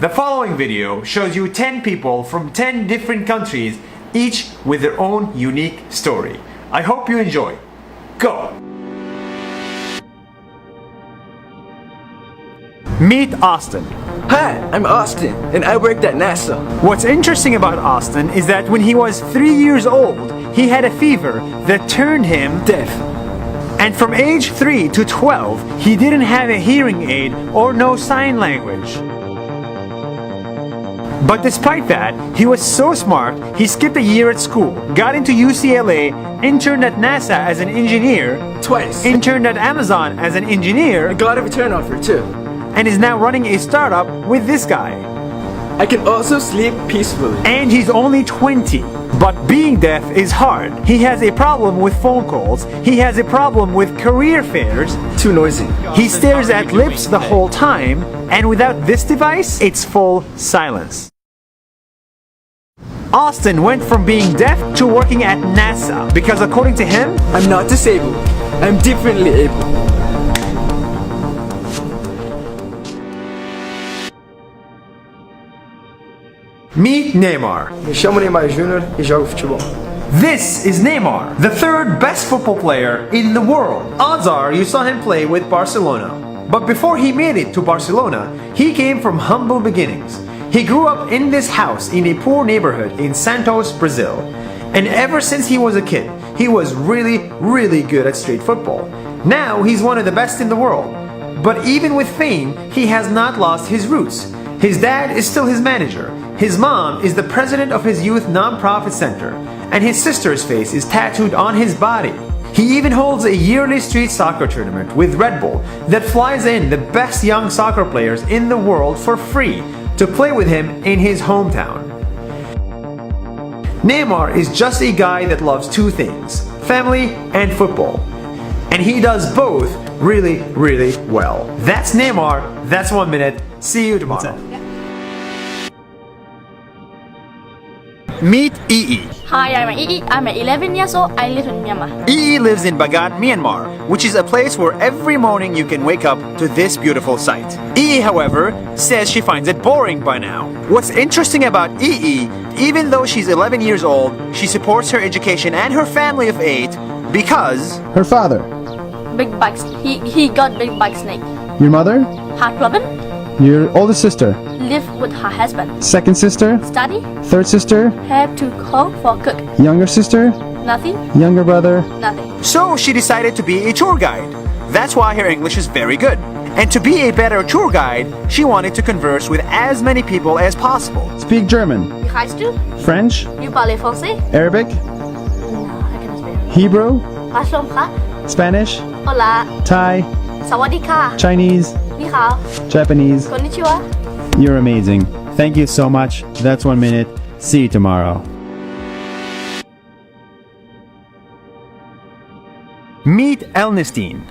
The following video shows you 10 people from 10 different countries, each with their own unique story. I hope you enjoy. Go! Meet Austin. Hi, I'm Austin, and I worked at NASA. What's interesting about Austin is that when he was 3 years old, he had a fever that turned him Deaf. And from age 3 to 12, he didn't have a hearing aid or no sign language. But despite that, he was so smart, he skipped a year at school, got into UCLA, interned at NASA as an engineer, Twice. interned at Amazon as an engineer, I got a return offer too. and is now running a startup with this guy. I can also sleep peacefully. And he's only 20. But being deaf is hard. He has a problem with phone calls. He has a problem with career fairs. Too noisy. He stares at lips the whole time. And without this device, it's full silence. Austin went from being deaf to working at NASA because according to him, I'm not disabled. I'm differently able. meet Neymar. Me chamo Neymar Júnior e jogo futebol. This is Neymar, the third best football player in the world. Odds are you saw him play with Barcelona. But before he made it to Barcelona, he came from humble beginnings. He grew up in this house in a poor neighborhood in Santos, Brazil. And ever since he was a kid, he was really good at street football. Now he's one of the best in the world. But even with fame, he has not lost his roots. His dad is still his manager. His mom is the president of his youth nonprofit center, and his sister's face is tattooed on his body. He even holds a yearly street soccer tournament with Red Bull that flies in the best young soccer players in the world for free to play with him in his hometown. Neymar is just a guy that loves two things, family and football. And he does both really well. That's Neymar, that's 1 minute. See you tomorrow. Meet Ii. Hi, I'm Ii. I'm 11 years old. I live in Myanmar. Ii lives in Bagat, Myanmar, which is a place where every morning you can wake up to this beautiful sight. Ii, however, says she finds it boring by now. What's interesting about Ii, even though she's 11 years old, she supports her education and her family of 8 because Her father. Big bugs. He got big bug snake. Your mother. Heart problem. Your oldest sister. Live with her husband. Second sister. Study. Third sister. Have to cook for cook. Younger sister. Nothing. Younger brother. Nothing. so she decided to be a tour guide. That's why her English is very good. And to be a better tour guide, she wanted to converse with as many people as possible. Speak German. You guys do? French. You parlez français? Arabic. No, I cannot speak. Hebrew. มาชมคะ Spanish. Hola. Thai. สวัสดีค่ะ Chinese. นี่ฮาว Japanese. คนนิชิวะ You're amazing. Thank you so much. That's 1 minute. See you tomorrow. Meet Elnestine.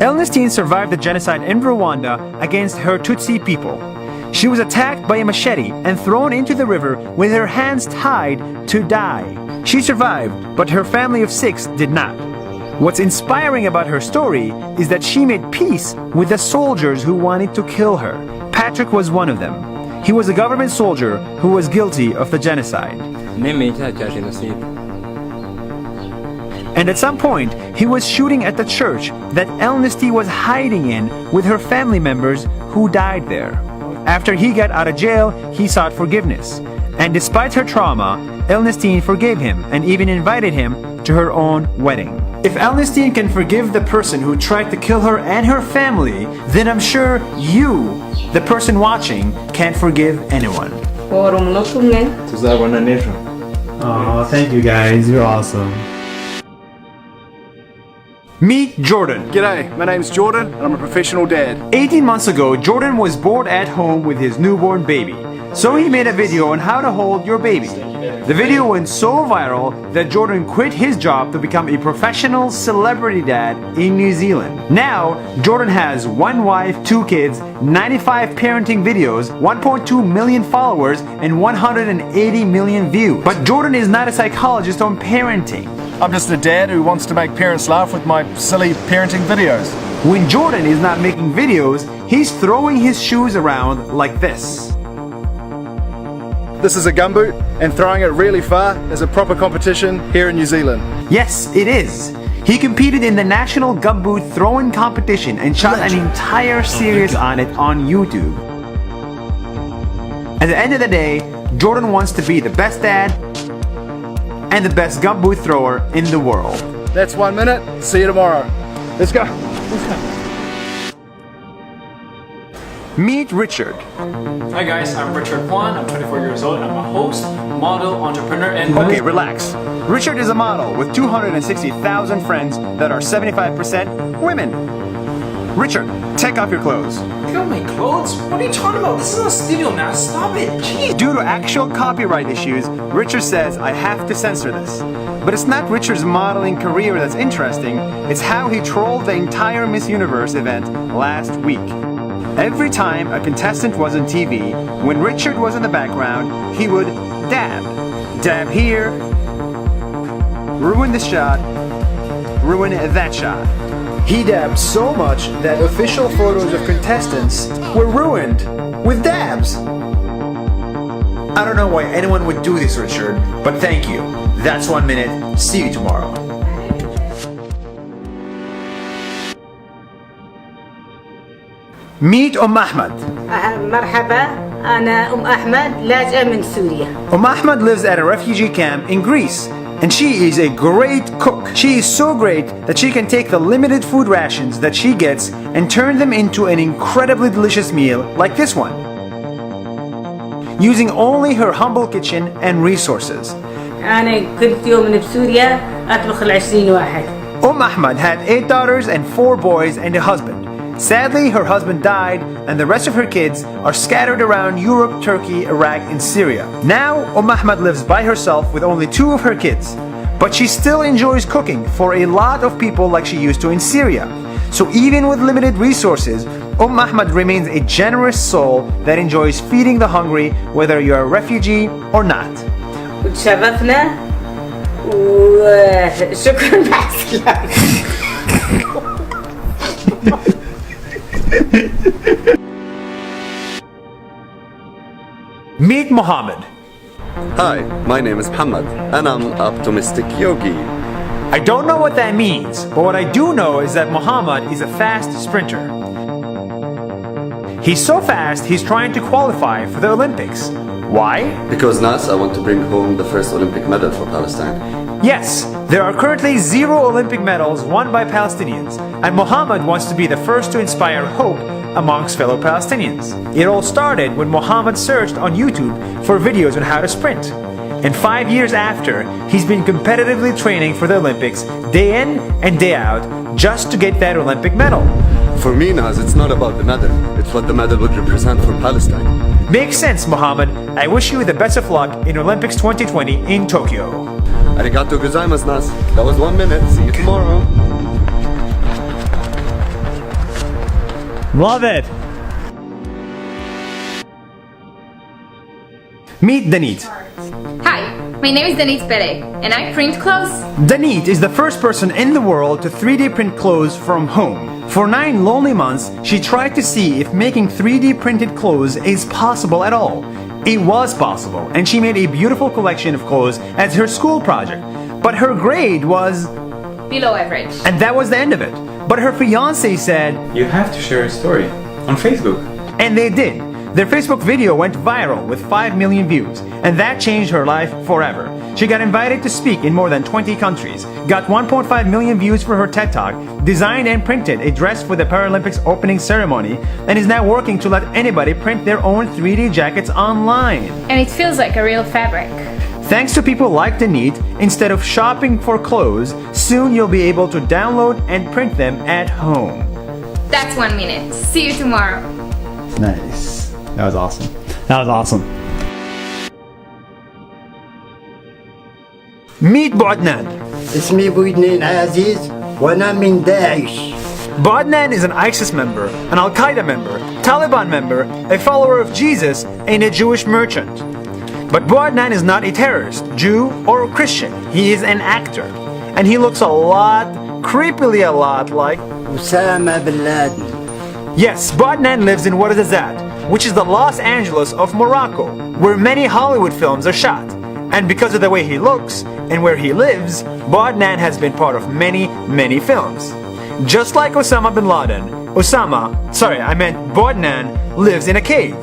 Elnestine survived the genocide in Rwanda against her Tutsi people. She was attacked by a machete and thrown into the river with her hands tied to die. She survived, but her family of 6 did not. What's inspiring about her story is that she made peace with the soldiers who wanted to kill her. Patrick was one of them. He was a government soldier who was guilty of the genocide. And at some point, he was shooting at the church that Elnesty was hiding in with her family members who died there. After he got out of jail, he sought forgiveness. And despite her trauma, Elnestine forgave him and even invited him to her own wedding. If Elnestine can forgive the person who tried to kill her and her family, then I'm sure you, the person watching, can forgive anyone. Oh, thank you guys. You're awesome. Meet Jordan. G'day, my name's Jordan and I'm a professional dad. 18 months ago, Jordan was bored at home with his newborn baby. So he made a video on how to hold your baby. The video went so viral that Jordan quit his job to become a professional celebrity dad in New Zealand. Now, Jordan has 1 wife, 2 kids, 95 parenting videos, 1.2 million followers, and 180 million views. But Jordan is not a psychologist on parenting. I'm just a dad who wants to make parents laugh with my silly parenting videos. When Jordan is not making videos, he's throwing his shoes around like this. This is a gumboot, and throwing it really far is a proper competition here in New Zealand. Yes, it is. He competed in the national gumboot throwing competition and shot an entire series on it on YouTube. At the end of the day, Jordan wants to be the best dad and the best gumboot thrower in the world. That's 1 minute. See you tomorrow. Let's go. Meet Richard. Hi guys, I'm Richard Kwan. I'm 24 years old and I'm a host, model, entrepreneur, and Okay, relax. Richard is a model with 260,000 friends that are 75% women. Richard, take off your clothes. Take off my clothes? What are you talking about? This is a studio now. Stop it. Jeez. Due to actual copyright issues, Richard says I have to censor this. But it's not Richard's modeling career that's interesting, it's how he trolled the entire Miss Universe event last week. Every time a contestant was on TV, when Richard was in the background, he would dab. Dab here, ruin this shot, ruin that shot. He dabbed so much that official photos of contestants were ruined with dabs. I don't know why anyone would do this, Richard, but thank you. That's 1 minute. See you tomorrow. Meet Ahmed. مرحبا أنا أحمد لاجئة من سوريا. Ahmed lives at a refugee camp in Greece, and she is a great cook. She is so great that she can take the limited food rations that she gets and turn them into an incredibly delicious meal like this one, using only her humble kitchen and resources. أنا كنت يوم بسوريا أطبخ ل20 واحد. Ahmed had 8 daughters and 4 boys and a husband. Sadly, her husband died, and the rest of her kids are scattered around Europe, Turkey, Iraq, and Syria. Now, Ahmed lives by herself with only 2 of her kids, but she still enjoys cooking for a lot of people like she used to in Syria. So even with limited resources, Ahmed remains a generous soul that enjoys feeding the hungry, whether you're a refugee or not. وتشرفنا وشكرا مع السلامة. Meet Mohammed. Hi, my name is Muhammad and I'm optimistic yogi. I don't know what that means, but what I do know is that Mohammed is a fast sprinter. He's so fast, he's trying to qualify for the Olympics. Why? Because Nas, I want to bring home the first Olympic medal for Palestine. Yes, there are currently 0 Olympic medals won by Palestinians, and Mohammed wants to be the first to inspire hope amongst fellow Palestinians. It all started when Mohammed searched on YouTube for videos on how to sprint. And 5 years after, he's been competitively training for the Olympics day in and day out just to get that Olympic medal. For me, Nas, it's not about the medal. It's what the medal would represent for Palestine. Makes sense, Mohammed. I wish you the best of luck in Olympics 2020 in Tokyo. Arigato gozaimasu, Nas. That was 1 minute. See you tomorrow. Love it. Meet Danit. Hi, my name is Denise Pere, and I print clothes. Danit is the first person in the world to 3D print clothes from home. For 9 lonely months, she tried to see if making 3D printed clothes is possible at all. It was possible, and she made a beautiful collection of clothes as her school project. But her grade was Below average. and that was the end of it. But her fiancé said, You have to share a story on Facebook. and they did. Their Facebook video went viral with 5 million views, and that changed her life forever. She got invited to speak in more than 20 countries, got 1.5 million views for her TED Talk, designed and printed a dress for the Paralympics opening ceremony, and is now working to let anybody print their own 3D jackets online. And it feels like a real fabric. Thanks to people like Danit, instead of shopping for clothes, soon you'll be able to download and print them at home. That's 1 minute. See you tomorrow. Nice. That was awesome. That was awesome. Meet Boadnan. اسمي بويدنين عزيز وأنا من داعش. Boadnan is an ISIS member, an Al-Qaeda member, Taliban member, a follower of Jesus, and a Jewish merchant. But Boadnan is not a terrorist, Jew, or Christian. He is an actor. And he looks a lot, creepily a lot like Osama bin Laden. Yes, Bodnan lives in what is that, which is the Los Angeles of Morocco, where many Hollywood films are shot. And because of the way he looks and where he lives, Bodnan has been part of many, many films. Just like Osama bin Laden, Bodnan lives in a cave.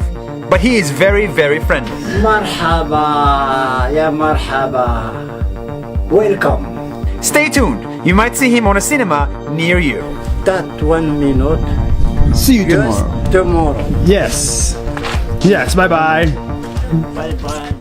But he is very, very friendly. Marhaba, ya marhaba. Welcome. Stay tuned, you might see him on a cinema near you. That 1 minute. See you Just tomorrow. tomorrow. Yes. Yes, bye bye. Bye bye.